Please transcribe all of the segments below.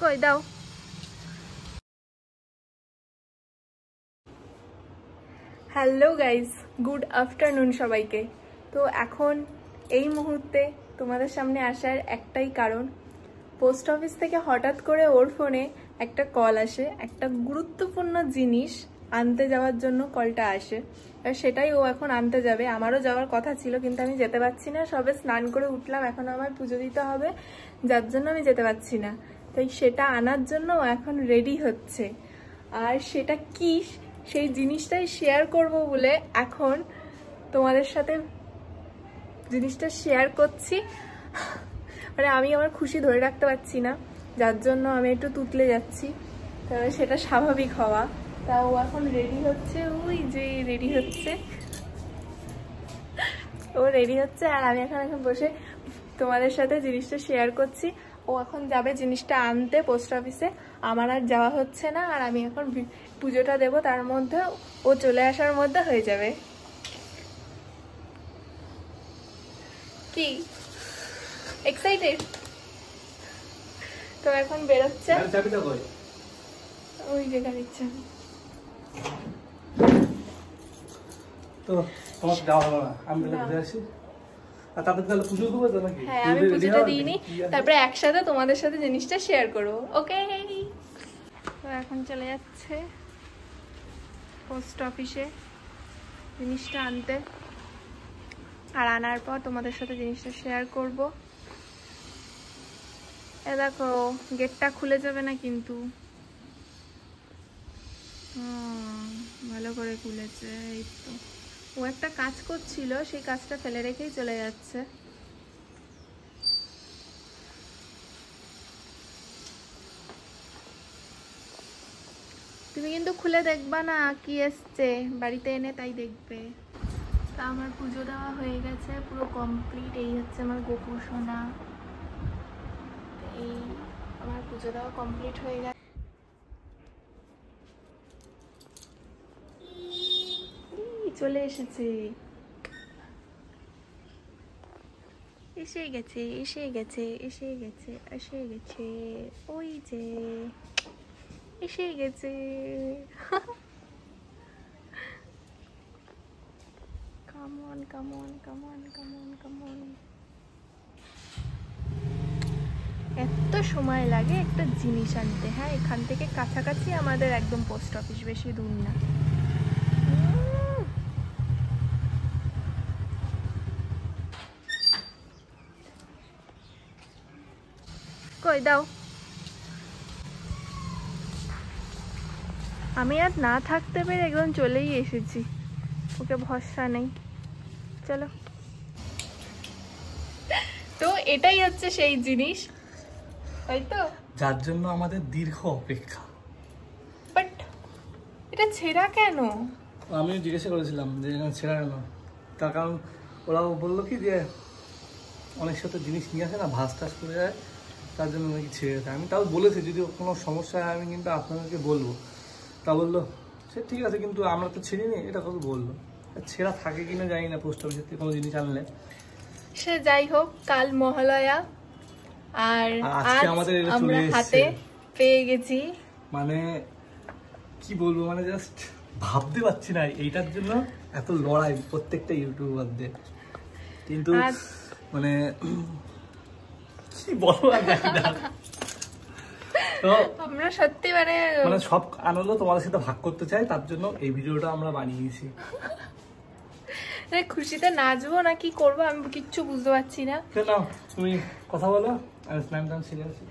কই দাও। Hello guys, good afternoon সবাইকে। তো এখন এই মুহূর্তে তোমাদের সামনে আসার একটাই কারণ, পোস্ট অফিস থেকে হঠাৎ করে ওর ফোনে একটা কল আসে, একটা গুরুত্বপূর্ণ জিনিস আনতে যাওয়ার জন্য কলটা আসে। সেটাই ও এখন আনতে যাবে। আমারও যাওয়ার কথা ছিল কিন্তু আমি যেতে পারছি না, সবে স্নান করে উঠলাম, এখন আমার পুজো দিতে হবে, যার জন্য আমি যেতে পারছি না। তাই সেটা আনার জন্য ও এখন রেডি হচ্ছে। আর সেটা কি, সেই জিনিসটাই শেয়ার করব বলে এখন তোমাদের সাথে জিনিসটা শেয়ার করছি। মানে আমি আমার খুশি ধরে রাখতে পারছি না, যার জন্য আমি একটু তুতলে যাচ্ছি। তবে সেটা স্বাভাবিক হওয়া। তাও এখন রেডি হচ্ছে, ওই যে রেডি হচ্ছে, ও রেডি হচ্ছে আর আমি এখন বসে তোমাদের সাথে জিনিসটা শেয়ার করছি। ও এখন যাবে জিনিসটা আনতে পোস্ট অফিসে, আমার আর যাওয়া হচ্ছে না। আর আমি এখন পুজোটা দেবো, তার মধ্যে ও চলে আসার মধ্যে হয়ে যাবে। কি এক্সাইটেড? তো এখন বেরোচ্ছে, ওই যে গাড়ির চাবি। তো তোমার যাওয়া হলো না, আমি ঘুরে আসি। আর তারপর তাহলে পুজো দেবো তো নাকি? হ্যাঁ, আমি পুজোটা দিইনি, তারপরে একসাথে তোমাদের সাথে জিনিসটা শেয়ার করবো। ওকে, তো এখন চলে যাচ্ছে পোস্ট অফিসে জিনিসটা আনতে, আর আনার পর তোমাদের সাথে জিনিসটা শেয়ার করব। এ দেখো, গেটটা খুলে যাবে না কিন্তু। ভালো করে খুলেছে। এই তো, ও একটা কাজ করছিল, সেই কাজটা ফেলে রেখেই চলে যাচ্ছে। তুমি কিন্তু খুলে দেখবা না কি এসছে, বাড়িতে এনে তাই দেখবে। তা আমার পুজো দেওয়া হয়ে গেছে, পুরো কমপ্লিট। এই হচ্ছে আমার গোপু সোনা। এই আমার পুজো দেওয়া কমপ্লিট হয়ে গেছে। চলে এসেছে, এসে গেছে, এসে গেছে, এসে গেছে, এসে গেছে, ওই যে এসে গেছে। Come on, come on, come on, come on, come on. এত সময় লাগে একটা জিনিস আনতে। হ্যাঁ, এখান থেকে কাছাকাছি আমাদের একদম পোস্ট অফিস, বেশি দূর না। কই দাও। আমি আর না থাকতে পেরে একদম চলেই এসেছি, ওকে ভরসা নেই। চলো, তো এটাই হচ্ছে সেই জিনিস, তাই তো, যার জন্য আমাদের দীর্ঘ অপেক্ষা। বাট এটা ছেঁড়া কেন? আমিও জিজ্ঞাসা করেছিলাম যে ছেঁড়া কেন, তার কারণ ওরাও বললো কি যে অনেক সাথে জিনিস নিয়ে আসে না, ভাস টাস করে যায়, তার জন্য নাকি ছেড়ে যায়। আমি তাও বলেছি যদি কোনো সমস্যা হয় আমি কিন্তু আপনাদেরকে বলবো। তা বললো সে ঠিক আছে, কিন্তু আমরা তো ছিঁড়িনি, এটা কত বললো। ছেঁড়া থাকে কিনা জানি না পোস্ট অফিসের থেকে কোনো জিনিস আনলে। সে যাই হোক, কাল মহালয়া আর আজকে আমাদের আমরা হাতে পেয়ে গেছি। মানে কি বলবো, মানে জাস্ট ভাবতে পারছি না এইটার জন্য এত লড়াই প্রত্যেকটা ইউটিউবারদের। কিন্তু মানে কি বলবো তো আমরা সত্যি মানে সব আনন্দ তোমাদের সাথে ভাগ করতে চাই, তার জন্য এই ভিডিওটা আমরা বানিয়েছি। খুশিতে নাচবো না কি করবো আমি কিচ্ছু বুঝতে পারছি না। তুমি কথা বলো, আর স্নান টান সেরে আসি।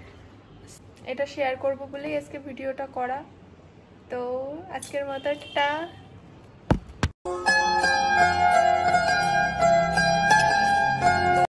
এটা শেয়ার করবো বলেই আজকে ভিডিওটা করা। তো আজকের মতো টা।